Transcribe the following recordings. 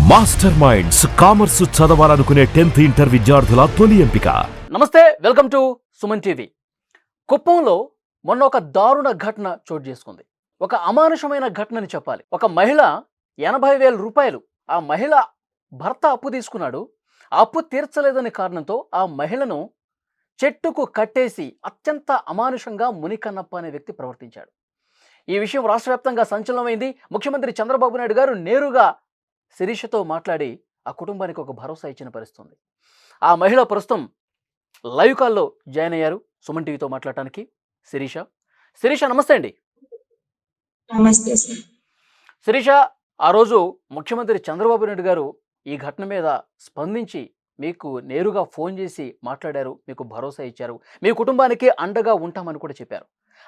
Master minds commerce చదవాలనుకునే 10th inter విద్యార్థుల తొలి ఎంపిక. నమస్తే, వెల్కమ్ టు సుమన్ టీవీ. కుప్పంలో మొన్న ఒక దారుణ ఘటన చోటు చేసుకుంది. ఒక అమానుషమైన ఘటనని చెప్పాలి. ఒక మహిళ 80,000 రూపాయలు ఆ మహిళ భర్త అప్పు తీసుకున్నాడు. ఆ అప్పు తీర్చలేదనే కారణంతో ఆ మహిళను చెట్టుకు కట్టేసి అత్యంత అమానుషంగా మునికన్నప్ప అనే వ్యక్తి ప్రవర్తించాడు. ఈ విషయం రాష్ట్ర వ్యాప్తంగా సంచలనమైంది. ముఖ్యమంత్రి చంద్రబాబు నాయుడు గారు నేరుగా శిరీషతో మాట్లాడి ఆ కుటుంబానికి ఒక భరోసా ఇచ్చిన పరిస్థితుంది. ఆ మహిళ ప్రస్తుతం లైవ్ కాల్లో జాయిన్ అయ్యారు సుమన్ టీవీతో మాట్లాడటానికి. శిరీష నమస్తే అండి. నమస్తే సార్. శిరీష, ఆ రోజు ముఖ్యమంత్రి చంద్రబాబు నాయుడు గారు ఈ ఘటన మీద స్పందించి మీకు నేరుగా ఫోన్ చేసి మాట్లాడారు, మీకు భరోసా ఇచ్చారు, మీ కుటుంబానికి అండగా ఉంటామని కూడా చెప్పారు.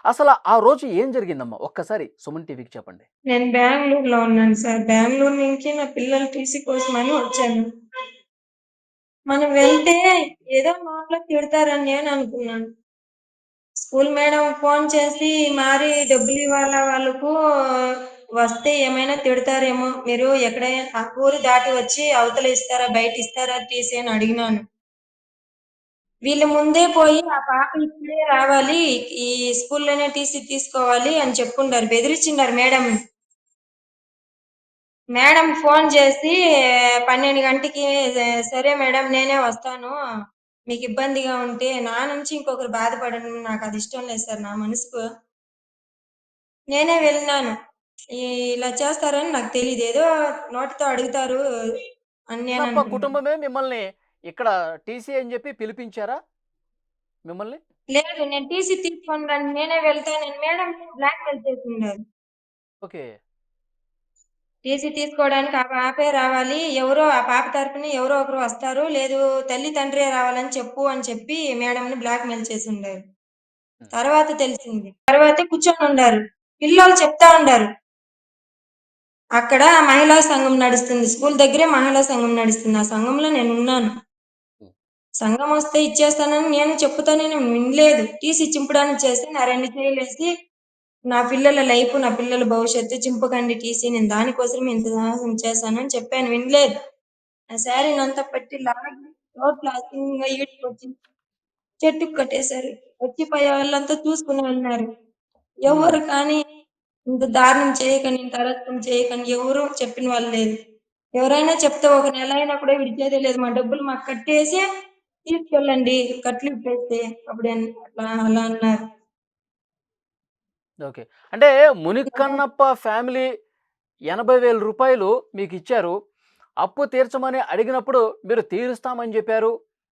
అసలు ఆ రోజు ఏం జరిగిందమ్మా, ఒక్కసారి సుమన్ టీవీకి చెప్పండి. నేను బెంగుళూరులో ఉన్నాను సార్. బెంగుళూరు నుంచి నా పిల్లల టీసీ కోసమని వచ్చాను. మనం వెళ్తే ఏదో నోట్లో తిడతారని నేను అనుకున్నాను. స్కూల్ మేడం ఫోన్ చేసి మరి డబ్బులు ఇవ్వాలా వాళ్ళకు, వస్తే ఏమైనా తిడతారేమో, మీరు ఎక్కడైనా ఆ ఊరు దాటి వచ్చి అవతల ఇస్తారా బయట ఇస్తారా టీసీ అని అడిగినాను. వీళ్ళు ముందే పోయి ఆ పాప ఇప్పుడే రావాలి, ఈ స్కూల్లోనే టీసీ తీసుకోవాలి అని చెప్పుండారు, బెదిరించిండారు మేడం. మేడం ఫోన్ చేసి 12 గంటకి సరే మేడం నేనే వస్తాను, మీకు ఇబ్బందిగా ఉంటే నా నుంచి ఇంకొకరు బాధపడను, నాకు అది ఇష్టం లేదు సార్ నా మనసుకు. నేనే వెళ్ళినాను. ఇలా చేస్తారని నాకు తెలియదు, ఏదో నోటితో అడుగుతారు అని నేను కన్నప్ప అనుకున్నాను. కుటుంబమే మిమ్మల్ని ఇక్కడ టీసీ అని చెప్పి పిలిపించారా మిమ్మల్ని? లేదు, నేను టీసీ తీసుకొని నేనే వెళ్తానని మేడం బ్లాక్ మెయిల్ చేసిండారు. ఓకే. టీసీ తీసుకోవడానికి ఆ పాపే రావాలి, ఎవరో ఆ పాప తరపున ఎవరో ఒకరు వస్తారు, లేదు తల్లి తండ్రే రావాలని చెప్పు అని చెప్పి మేడంని బ్లాక్ మెయిల్ చేసి ఉండారు. తర్వాత తెలిసింది, తర్వాతే కూర్చొని ఉండారు, పిల్లలు చెప్తా ఉండారు. అక్కడ మహిళా సంఘం నడుస్తుంది, స్కూల్ దగ్గరే మహిళా సంఘం నడుస్తుంది, ఆ సంఘంలో నేను ఉన్నాను. సంఘం వస్తే ఇచ్చేస్తానని నేను చెప్తానే వినలేదు. టీసీ చింపడానికి చేసి నా 2 చేతులేసి నా పిల్లల లైఫ్, నా పిల్లల భవిష్యత్తు చింపకండి టీసీ, నేను దానికోసం ఇంత సాహసం చేశానని చెప్పాను, వినలేదు. ఆ శారీని అంతా పట్టి లాగి రోడ్లో అసింగా ఈడ్చుకొచ్చి చెట్టుకు కట్టేశారు. వచ్చిపోయే వాళ్ళంతా చూసుకుని వెళ్ళినారు. ఎవరు కానీ ఇంత దారుణం చేయకండి, ఇంత అరాచకం చేయకండి ఎవరు చెప్పిన వాళ్ళు లేదు. ఎవరైనా చెప్తే ఒక నెల అయినా కూడా విడిచేదే లేదు, మా డబ్బులు మాకు కట్టేసి తీసుకెళ్ళండి కట్లు ఇప్పేస్తే అప్పుడు అట్లా అలా అన్నారు. ఓకే. అంటే మునికన్నప్ప ఫ్యామిలీ 80,000 రూపాయలు మీకు ఇచ్చారు. అప్పు తీర్చమని అడిగినప్పుడు మీరు తీరుస్తామని చెప్పారు.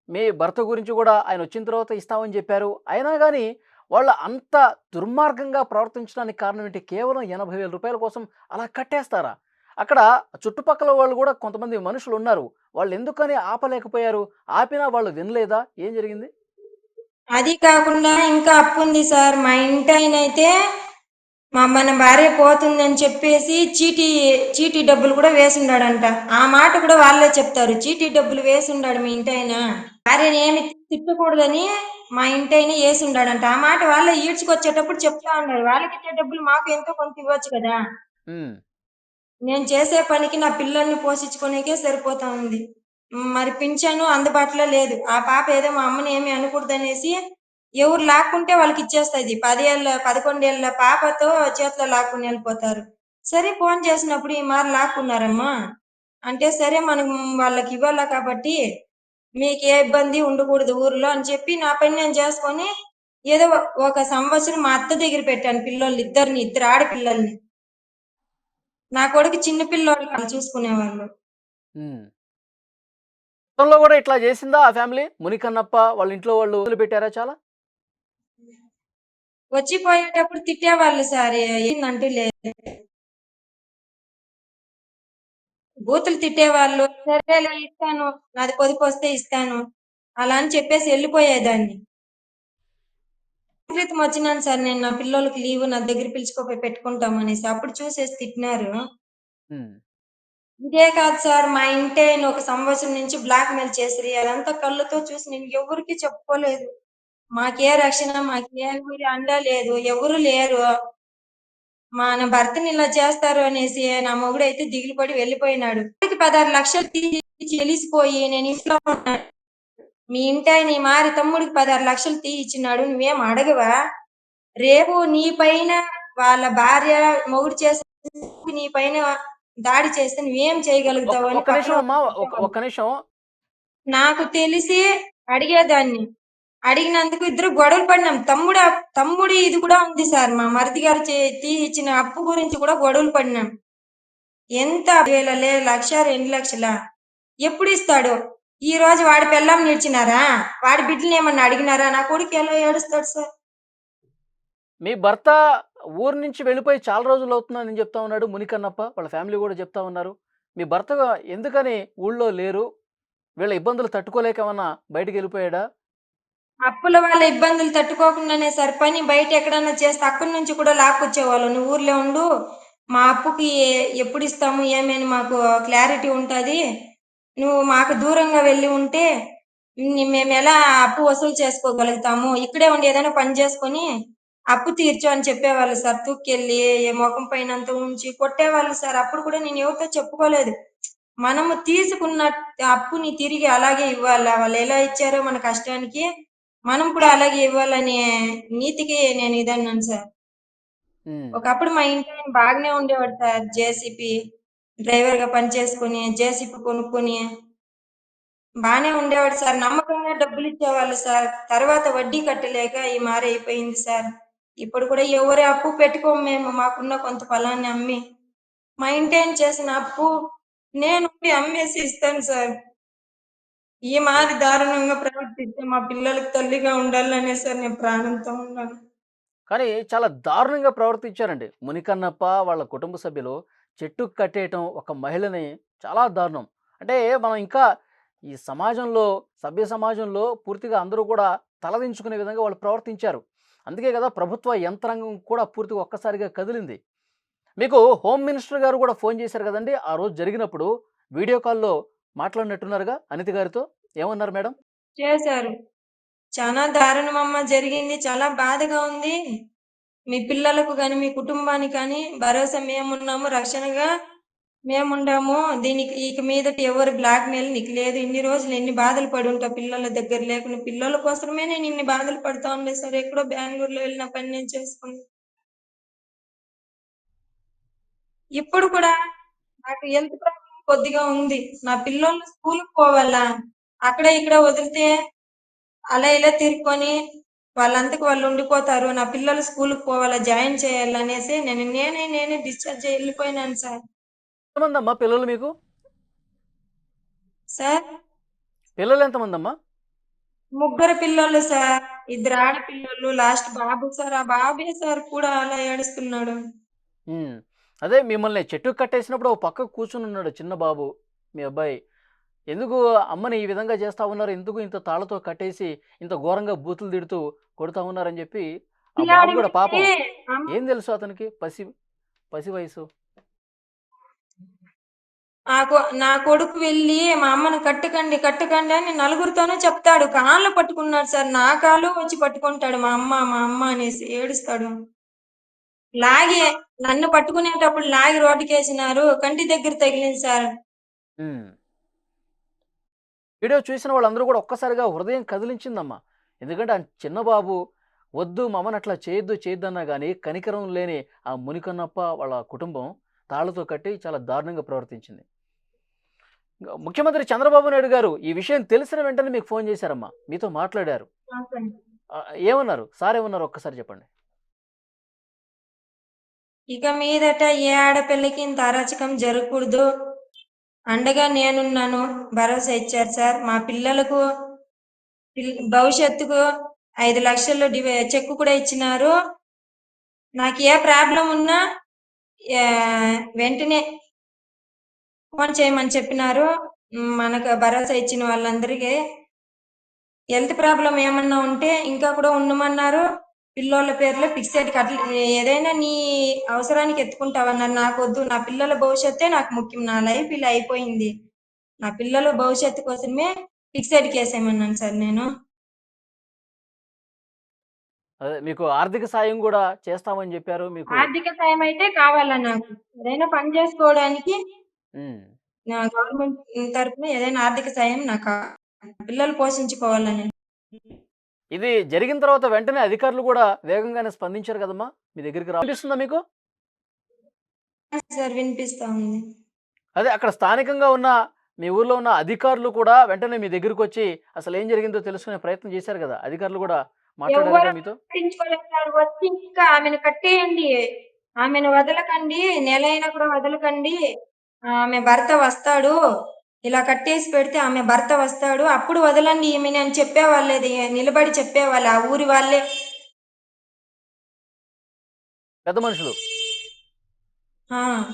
మీ భర్త గురించి కూడా ఆయన వచ్చిన తర్వాత ఇస్తామని చెప్పారు. అయినా గానీ వాళ్ళు అంత దుర్మార్గంగా ప్రవర్తించడానికి కారణం ఏంటి? కేవలం 80,000 రూపాయల కోసం అలా కట్టేస్తారా? అక్కడ చుట్టుపక్కల వాళ్ళు కూడా కొంతమంది మనుషులున్నారు. వాళ్ళు ఎందుకని ఆపలేకపోయారు? ఆపినా వాళ్ళు వినలేదా? ఏం జరిగింది? అది కాకుండా ఇంకా అప్పుంది సార్. మా ఇంటాయనైతే మన భార్య పోతుందని చెప్పేసి చీటీ డబ్బులు కూడా వేసుండాడంట. ఆ మాట కూడా వాళ్ళే చెప్తారు, చీటీ డబ్బులు వేసుండాడు మీ ఇంటాయన, భార్యని ఏమి తిట్టకూడదని మా ఇంటాయన వేసుండాడంట. ఆ మాట వాళ్ళే ఈడ్చుకొచ్చేటప్పుడు చెప్తా ఉన్నారు. వాళ్ళకి ఇచ్చే డబ్బులు మాకు ఎంతో కొంత ఇవ్వచ్చు కదా. నేను చేసే పనికి నా పిల్లల్ని పోషించుకునేకే సరిపోతా ఉంది. మరి పింఛను అందుబాటులో లేదు. ఆ పాప ఏదో మా అమ్మని ఏమి అనకూడదనేసి ఎవరు లాక్కుంటే వాళ్ళకి ఇచ్చేస్తది. 11 ఏళ్ల పాపతో చేతిలో లాక్కుని వెళ్ళిపోతారు. సరే ఫోన్ చేసినప్పుడు ఈ మారి లాక్కున్నారమ్మా అంటే, సరే మనం వాళ్ళకి ఇవ్వాలా కాబట్టి మీకు ఏ ఇబ్బంది ఉండకూడదు ఊర్లో అని చెప్పి నా పని నేను చేసుకొని ఏదో ఒక సంవత్సరం మా అత్త దగ్గర పెట్టాను పిల్లోళ్ళు ఇద్దరిని, 2 ఆడపిల్లల్ని. నా కొడుకు చిన్న పిల్లోళ్ళు, వాళ్ళు చూసుకునేవాళ్ళు. గతంలో కూడా ఇట్లా చేసిందా ఆ ఫ్యామిలీ? మునికన్నప్ప వాళ్ళ ఇంట్లో వాళ్ళు వదిలిపెట్టారా చాలా? వచ్చిపోయేటప్పుడు తిట్టేవాళ్ళు సార్, ఏందంటూ లేదు, బూతులు తిట్టేవాళ్ళు. సరేలే ఇస్తాను, నాది పొదుపు వస్తే ఇస్తాను అలా అని చెప్పేసి వెళ్ళిపోయేదాన్ని. క్రితం వచ్చినాను సార్ నేను, నా పిల్లలకి లీవ్ నా దగ్గర పిలుచుకోపోయి పెట్టుకుంటాం అనేసి, అప్పుడు చూసేసి తిట్టినారు. ఇదే కాదు సార్, మా ఇంటి ఆయన ఒక సంవత్సరం నుంచి బ్లాక్ మెయిల్ చేసిరి, అదంతా కళ్ళతో చూసి నేను ఎవరికి చెప్పుకోలేదు. మాకే రక్షణ, మాకే ఊరి అండ లేదు, ఎవరు లేరు. మన భర్తని ఇలా చేస్తారు అనేసి నా మొగుడైతే దిగులు పడి వెళ్ళిపోయినాడు. 16 లక్షలు తీసి తెలిసిపోయి నేను ఇంట్లో ఉన్నాను. మీ ఇంటాయన ఈ మారి తమ్ముడికి 16 లక్షలు ఇచ్చినాడు. నువ్వేం అడగవా? రేపు నీ పైన వాళ్ళ భార్య మొగుడు చేసే నీ పైన దాడి చేస్తే నువ్వేం చేయగలుగుతావు అని ఒక్క నిమిషం పక్కన అమ్మా, కూర్చోమన్నాడు. ఒక్క నిమిషం. నాకు తెలిసి అడిగేదాన్ని. అడిగినందుకు ఇద్దరు గొడవలు పడినాం. తమ్ముడి ఇది కూడా ఉంది సార్. మా మరిది గారు ఇచ్చిన అప్పు గురించి కూడా గొడవలు పడినాం. ఎంత 10,000 లక్ష 2 లక్షలా? ఎప్పుడు ఇస్తాడు? ఈ రోజు వాడి పెళ్ళాం నిలిచినారా? వాడి బిడ్డలు ఏమన్నా అడిగినారా? నా కొడుకు ఎలా ఏడుస్తాడు సార్? మీ భర్త ఊరు నుంచి వెళ్ళిపోయి చాలా రోజులు అవుతుందని చెప్తా ఉన్నాడు మునికన్నప్ప. వాళ్ళ ఫ్యామిలీ కూడా చెప్తా ఉన్నారు. మీ భర్త ఎందుకని ఊళ్ళో లేరు? వీళ్ళ ఇబ్బందులు తట్టుకోలేక ఏమన్నా బయటికి వెళ్ళిపోయాడా? అప్పుల వాళ్ళ ఇబ్బందులు తట్టుకోకుండానే సార్ పని బయట ఎక్కడన్నా చేస్తే అక్కడి నుంచి కూడా లాక్కొచ్చేవాళ్ళు. నువ్వు ఊర్లో ఉండు, మా అప్పుకి ఎప్పుడు ఇస్తాము ఏమని మాకు క్లారిటీ ఉంటుంది. నువ్వు మాకు దూరంగా వెళ్ళి ఉంటే మేము ఎలా అప్పు వసూలు చేసుకోగలుగుతాము? ఇక్కడే ఉండి ఏదైనా పని చేసుకొని అప్పు తీర్చు అని చెప్పేవాళ్ళు సార్. తూక్కెళ్ళి ముఖం పైన అంతా ఉంచి కొట్టేవాళ్ళు సార్. అప్పుడు కూడా నేను ఎవరితో చెప్పుకోలేదు. మనము తీసుకున్న అప్పుని తిరిగి అలాగే ఇవ్వాలా? వాళ్ళు ఎలా ఇచ్చారో మన కష్టానికి మనం కూడా అలాగే ఇవ్వాలనే నీతికి నేను ఇదన్నాను సార్. ఒకప్పుడు మా ఇంట్లో ఆయన బాగానే ఉండేవాడు సార్. జేసీపీ డ్రైవర్ గా పని చేసుకుని జేసీపీ కొనుక్కొని బానే ఉండేవాడు సార్. నమ్మకంగా డబ్బులు ఇచ్చేవాళ్ళు సార్. తర్వాత వడ్డీ కట్టలేక ఈ మారి అయిపోయింది సార్. ఇప్పుడు కూడా ఎవరి అప్పు పెట్టుకోము మేము. మాకున్న కొంత పొలాన్ని అమ్మి మా ఇంటాయన చేసిన అప్పు నేను అమ్మేసి ఇస్తాను సార్. ఈ మాది దారుణంగా ప్రవర్తిస్తే మా పిల్లలకు తల్లిగా ఉండాలనే సార్ నేను ప్రాణంతో ఉన్నాను. కానీ చాలా దారుణంగా ప్రవర్తించారండి మునికన్నప్ప వాళ్ళ కుటుంబ సభ్యులు. చెట్టుకు కట్టేయటం ఒక మహిళని చాలా దారుణం. అంటే మనం ఇంకా ఈ సమాజంలో, సభ్య సమాజంలో పూర్తిగా అందరూ కూడా తలదించుకునే విధంగా వాళ్ళు ప్రవర్తించారు. అందుకే కదా ప్రభుత్వ యంత్రాంగం కూడా పూర్తిగా ఒక్కసారిగా కదిలింది. మీకు హోమ్ మినిస్టర్ గారు కూడా ఫోన్ చేశారు కదండి ఆ రోజు జరిగినప్పుడు. వీడియో కాల్లో మాట్లాడినట్టున్నారుగా అనిత గారితో. ఏమన్నారు మేడం? చేశారు. చాలా దారుణమమ్మ జరిగింది. చాలా బాధగా ఉంది. మీ పిల్లలకు గాని, మీ కుటుంబానికి కానీ భరోసా మేమున్నాము. రక్షణగా మేముండాము. దీనికి ఇక మీదట ఎవరు బ్లాక్‌మెయిల్ నీకు లేదు. ఇన్ని రోజులు ఎన్ని బాధలు పడుంటావు పిల్లల దగ్గర లేకుండా. పిల్లల కోసమే నేను ఇన్ని బాధలు పడతా ఉండే సార్. ఎక్కడో బెంగుళూరులో వెళ్ళి నా పని నేను చేసుకుని. ఇప్పుడు కూడా నాకు హెల్త్ ప్రాబ్లమ్ కొద్దిగా ఉంది. నా పిల్లోళ్ళు స్కూలుకి పోవాలా? అక్కడ ఇక్కడ వదిలితే అలా ఇలా తిరుక్కొని వాళ్ళంతకు వాళ్ళు ఉండిపోతారు. నా పిల్లలు స్కూలుకి పోవాలా? జాయిన్ చేయాలనేసి నేనే డిశ్చార్జ్ అయ్యి వెళ్ళిపోయినాను సార్. ఎంతమంది అమ్మా పిల్లలు మీకు? సార్ పిల్లలు ఎంతమంది అమ్మా? ముగ్గురు పిల్లోళ్ళు సార్. ఇద్దరు ఆడపిల్లోళ్ళు. లాస్ట్ బాబు సార్. ఆ బాబే సార్ కూడా అలా ఏడుస్తున్నాడు. ఉమ్. అదే మిమ్మల్ని చెట్టుకు కట్టేసినప్పుడు ఓ పక్కకు కూర్చుని ఉన్నాడు చిన్న బాబు, మీ అబ్బాయి. ఎందుకు అమ్మని ఈ విధంగా చేస్తా ఉన్నారు, ఎందుకు ఇంత తాళ్ళతో కట్టేసి ఇంత ఘోరంగా బూతులు తిడుతూ కొడుతా ఉన్నారని చెప్పి ఆ బాబు కూడా పాపం అమ్మ ఏం తెలుసు అతనికి, పసి పసి వయసు. నా కొడుకు వెళ్ళి మా అమ్మని కట్టకండి అని నలుగురితోనూ చెప్తాడు. కాళ్ళు పట్టుకున్నాడు సార్. నా కాళ్ళు వచ్చి పట్టుకుంటాడు మా అమ్మ అనేసి ఏడుస్తాడు. లాగి నన్ను పట్టుకునేటప్పుడు లాగి రోడ్డుకేసినారు. కంటి దగ్గర తగిలింది సార్. ఉమ్. వీడియో చూసిన వాళ్ళందరూ కూడా ఒక్కసారిగా హృదయం కదిలించిందమ్మా. ఎందుకంటే ఆ చిన్న బాబు వద్దు మమ్మని అట్లా చేయొద్దు అన్నా కానీ కనికరం లేని ఆ మునికన్నప్ప వాళ్ళ కుటుంబం తాళ్లతో కట్టి చాలా దారుణంగా ప్రవర్తించింది. ముఖ్యమంత్రి చంద్రబాబు నాయుడు గారు ఈ విషయం తెలిసిన వెంటనే మీకు ఫోన్ చేశారమ్మా, మీతో మాట్లాడారు. ఏమన్నారు సార్? ఏమన్నారు ఒక్కసారి చెప్పండి. ఇక మీదట ఏ ఆడపిల్లకి ఇంత అరాచకం జరగకూడదు. అండగా నేనున్నాను. భరోసా ఇచ్చారు సార్. మా పిల్లలకు భవిష్యత్తుకు 5 లక్షలు చెక్కు కూడా ఇచ్చినారు. నాకు ఏ ప్రాబ్లం ఉన్నా వెంటనే ఫోన్ చేయమని చెప్పినారు. మనకు భరోసా ఇచ్చిన వాళ్ళందరికీ హెల్త్ ప్రాబ్లం ఏమన్నా ఉంటే ఇంకా కూడా ఉండమన్నారు. పిల్లోళ్ళ పేర్లో ఫిక్సెడ్ ఏదైనా నీ అవసరానికి ఎత్తుకుంటావన్నారు. నాకొద్దు. నా పిల్లల భవిష్యత్తే నాకు ముఖ్యం. నా లైఫ్ ఇలా అయిపోయింది. నా పిల్లల భవిష్యత్తు కోసమే ఫిక్సెడ్ కేసేయమన్నాను సార్ నేను. అదే మీకు ఆర్థిక సాయం కూడా చేస్తామని చెప్పారు మీకు. ఆర్థిక సాయం అయితే కావాలా నాకు. ఏదైనా పని చేసుకోవడానికి ఉమ్. నా గవర్నమెంట్ తరపున ఏదైనా ఆర్థిక సాయం నాకు పిల్లలు పోషించుకోవాలని. ఇది జరిగిన తర్వాత వెంటనే అధికారులు కూడా వేగంగానే స్పందించారు కదమ్మా, మీ దగ్గరికి అనిపిస్తుందా మీకు? సార్ వినిపిస్తా ఉంది. అదే అక్కడ స్థానికంగా ఉన్న మీ ఊర్లో ఉన్న అధికారులు కూడా వెంటనే మీ దగ్గరికి వచ్చి అసలు ఏం జరిగిందో తెలుసుకునే ప్రయత్నం చేశారు కదా, అధికారులు కూడా మాట్లాడారు ఎవ్వరు కదా మీతో? పట్టించుకోలేదు సార్. వచ్చి ఇంకా ఆమెను కట్టేయండి. ఆమెను వదలకండి. నెలైనా కూడా వదలకండి. ఆమె భర్త వస్తాడు. ఇలా కట్టేసి పెడితే ఆమె భర్త వస్తాడు. అప్పుడు వదలండి ఈమెని అని చెప్పేవాళ్ళే. నిలబడి చెప్పేవాళ్ళు ఆ ఊరి వాళ్ళే. పెద్ద మనుషులు.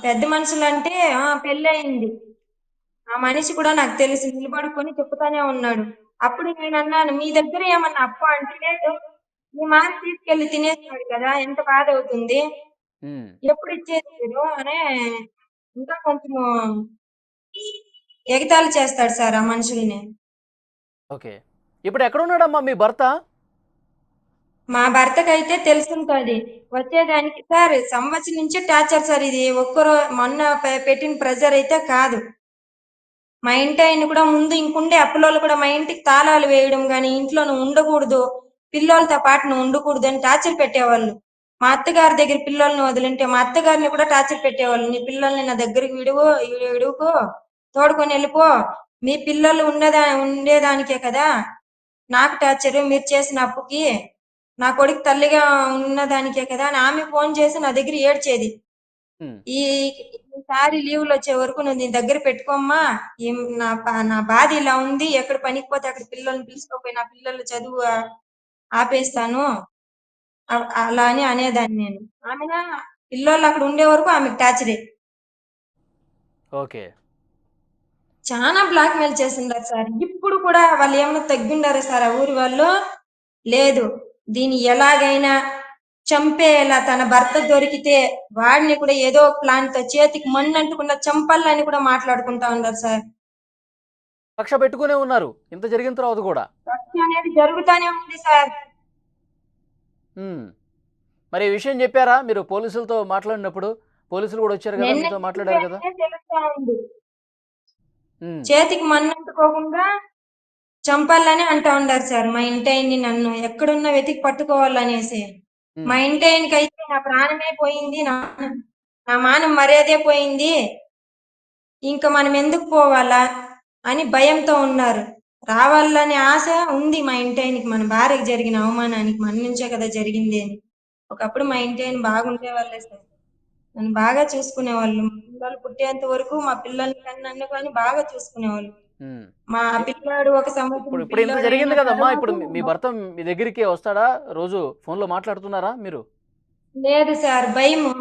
పెద్ద మనుషులంటే పెళ్ళయింది. ఆ మనిషి కూడా నాకు తెలుసు. నిలబడుకొని చెప్తానే ఉన్నాడు. అప్పుడు నేనన్నాను, మీ దగ్గర ఏమన్నా అప్పు అంటే, లేదు మీ మామ తీసుకెళ్లి తినేస్తాడు కదా, ఎంత బాధ అవుతుంది, ఉమ్. ఎప్పుడు ఇచ్చేది మీరు అనే ఇంకా కొంచెము ఎగతాళి చేస్తాడు సార్ ఆ మనుషుల్ని. ఓకే, ఇప్పుడు ఎక్కడ ఉన్నాడమ్మా మీ భర్త? మా భర్తకైతే తెలుసుంటది వచ్చేదానికి. సార్ సంవత్సరం నుంచి టార్చర్ సార్ ఇది. ఒక్కరో మొన్న పెట్టిన ప్రెజర్ అయితే కాదు. మా ఇంటి ఆయన కూడా ముందు ఇంకుండే అప్పులోళ్ళు కూడా మా ఇంటికి తాళాలు వేయడం గాని, ఇంట్లో నువ్వు ఉండకూడదు, పిల్లోలతో పాటు నువ్వు ఉండకూడదు అని టార్చర్ పెట్టేవాళ్ళు. మా అత్తగారి దగ్గర పిల్లల్ని వదిలింటే మా అత్తగారిని కూడా టార్చర్ పెట్టేవాళ్ళు. నీ పిల్లల్ని నా దగ్గరికి విడువుకో, తోడుకొని వెళ్ళిపో, మీ పిల్లలు ఉండేదానికే కదా నాకు టార్చర్, మీరు చేసిన అప్పుకి నా కొడుకు తల్లిగా ఉన్నదానికే కదా అని ఆమె ఫోన్ చేసి నా దగ్గర ఏడ్చేది. ఈసారి లీవ్లు వచ్చే వరకు నువ్వు నీ దగ్గర పెట్టుకోమ్మా, నా బాధ ఇలా ఉంది, ఎక్కడ పనికి పోతే అక్కడ పిల్లల్ని పిలుచుకోపోయి నా పిల్లలు చదువు ఆపేస్తాను అలా అని అనేదాన్ని నేను. ఆమె పిల్లోళ్ళు అక్కడ ఉండే వరకు ఆమెకు టార్చరే. ఓకే, చాలా బ్లాక్ మెయిల్ చేసిండారు సార్. ఇప్పుడు కూడా వాళ్ళు ఏమైనా తగ్గిండారా సార్ ఆ ఊరి వాళ్ళు? లేదు, దీన్ని ఎలాగైనా చంపేలా, తన భర్త దొరికితే వాడిని కూడా ఏదో ప్లాన్ తో చేతికి మన్ను అంటకుండా చంపాలని కూడా మాట్లాడుకుంటా ఉన్నారు సార్. కక్ష పెట్టుకునే ఉన్నారు ఇంత జరిగిన తర్వాత కూడా. కక్ష అనేది జరుగుతానే ఉంది సార్. మరి ఈ విషయం చెప్పారా మీరు పోలీసులతో మాట్లాడినప్పుడు? పోలీసులు కూడా వచ్చారు కదా, మీతో మాట్లాడారు కదా? తెలుస్తా ఉంది. చేతికి మన్ను అంటుకోకుండా చంపాలని అంటా ఉండారు సార్ మా ఇంటాయన్ని. నన్ను ఎక్కడున్నా వెతికి పట్టుకోవాలనేసి. మా ఇంటాయనికి అయితే నా ప్రాణమే పోయింది, నా మానం మర్యాదే పోయింది, ఇంకా మనం ఎందుకు పోవాలా అని భయంతో ఉన్నారు. రావాలనే ఆశ ఉంది మా ఇంటాయనికి. మన భార్యకు జరిగిన అవమానానికి మన నుంచే కదా జరిగింది అని. ఒకప్పుడు మా ఇంటాయని బాగుండే వాళ్ళే సార్. నన్ను బాగా చూసుకునేవాళ్ళు. మా పిల్లలు పుట్టేంత వరకు మా పిల్లల్ని నన్ను కానీ బాగా చూసుకునేవాళ్ళు. మా పిల్లాడు ఒక సంవత్సరం ఇప్పుడు ఇంత జరిగింది కదమ్మా, ఇప్పుడు మీ భర్త మీ దగ్గరికి వస్తాడా? రోజు ఫోన్ లో మాట్లాడుతున్నారా మీరు? లేదు సార్, భయము.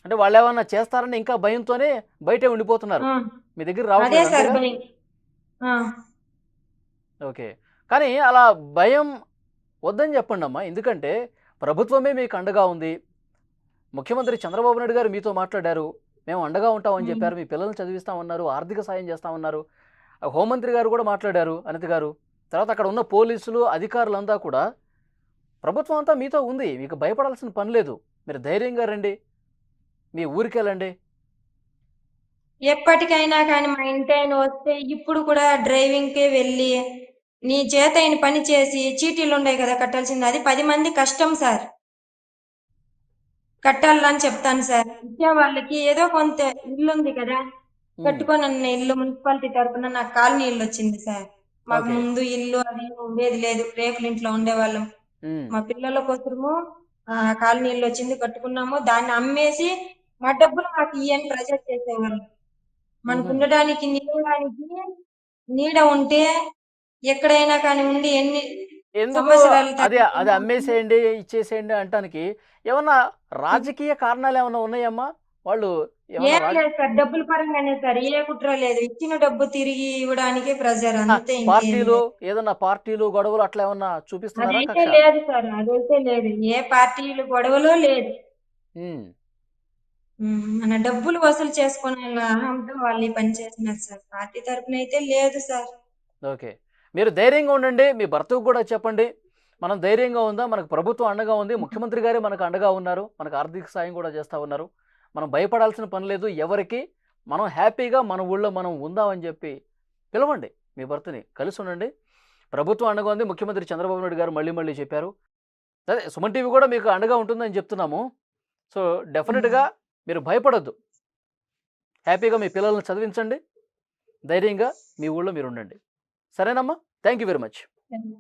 అంటే వాళ్ళు ఏమన్నా చేస్తారని ఇంకా భయంతోనే బయటే ఉండిపోతున్నారు, మీ దగ్గర రావట్లేదు. ఓకే, కానీ అలా భయం వద్దని చెప్పండి అమ్మా, ఎందుకంటే ప్రభుత్వమే మీకు అండగా ఉంది. ముఖ్యమంత్రి చంద్రబాబు నాయుడు గారు మీతో మాట్లాడారు, మేము అండగా ఉంటామని చెప్పారు, మీ పిల్లల్ని చదివిస్తామన్నారు, ఆర్థిక సాయం చేస్తామన్నారు. హోంమంత్రి గారు కూడా మాట్లాడారు, అనిత గారు. తర్వాత అక్కడ ఉన్న పోలీసులు అధికారులంతా కూడా, ప్రభుత్వం అంతా మీతో ఉంది, మీకు భయపడాల్సిన పని లేదు, మీరు ధైర్యంగా రండి, మీ ఊరికి వెళ్ళండి. ఎప్పటికైనా కానీ మా ఇంటి ఆయన వస్తే ఇప్పుడు కూడా డ్రైవింగ్కే వెళ్ళి నీ చేత ఆయన పని చేసి చీటీలు ఉన్నాయి కదా కట్టాల్సింది, అది 10 మంది కష్టం సార్, కట్టాలని చెప్తాను సార్. ఇచ్చే వాళ్ళకి ఏదో కొంత ఇల్లు ఉంది కదా కట్టుకొని అన్న ఇల్లు మున్సిపాలిటీ తరఫున నాకు కాలనీ ఇల్లు వచ్చింది సార్. మాకు ముందు ఇల్లు అది ఉండేది లేదు, రేకుల ఇంట్లో ఉండేవాళ్ళం. మా పిల్లల కోసము కాలనీ ఇల్లు వచ్చింది, కట్టుకున్నాము. దాన్ని అమ్మేసి మా డబ్బులు మాకు ఇయ్యని ప్రెజర్ చేసేవాళ్ళు. మనకు ఉండడానికి నీడ ఉంటే ఎక్కడైనా కానీ ఉండి ఎన్ని అది అమ్మేసేయండి ఇచ్చేసేయండి అంటానికి ఏమన్నా రాజకీయ కారణాలు ఏమన్నా ఉన్నాయమ్మా? వాళ్ళు ఏం లేదు సార్, డబ్బుల పరంగానే సార్, ఏ కుట్ర లేదు. ఇచ్చిన డబ్బు తిరిగి ఇవ్వడానికి ప్రెజర్, అంతే. పార్టీలు ఏదన్నా పార్టీలు గొడవలు అట్లా ఏమన్నా చూపిస్తున్నారా? అదైతే లేదు సార్, అదైతే లేదు. ఏ పార్టీలు గొడవలు లేదు. మన డబ్బులు వసూలు చేసుకునే అహంతో వాళ్ళు ఈ పని చేస్తున్నారు సార్. పార్టీ తరపున అయితే లేదు సార్. ఓకే, మీరు ధైర్యంగా ఉండండి, మీ భర్తకు కూడా చెప్పండి, మనం ధైర్యంగా ఉందా, మనకు ప్రభుత్వం అండగా ఉంది, ముఖ్యమంత్రి గారే మనకు అండగా ఉన్నారు, మనకు ఆర్థిక సాయం కూడా చేస్తూ ఉన్నారు, మనం భయపడాల్సిన పని లేదు ఎవరికి, మనం హ్యాపీగా మన ఊళ్ళో మనం ఉందామని చెప్పి పిలవండి. మీ భర్తని కలిసి ఉండండి. ప్రభుత్వం అండగా ఉంది, ముఖ్యమంత్రి చంద్రబాబు నాయుడు గారు మళ్ళీ మళ్ళీ చెప్పారు. అదే సుమన్ టీవీ కూడా మీకు అండగా ఉంటుందని చెప్తున్నాము. సో డెఫినెట్గా మీరు భయపడొద్దు, హ్యాపీగా మీ పిల్లల్ని చదివించండి, ధైర్యంగా మీ ఊళ్ళో మీరు ఉండండి. సరేనమ్మా, thank you very much. Um.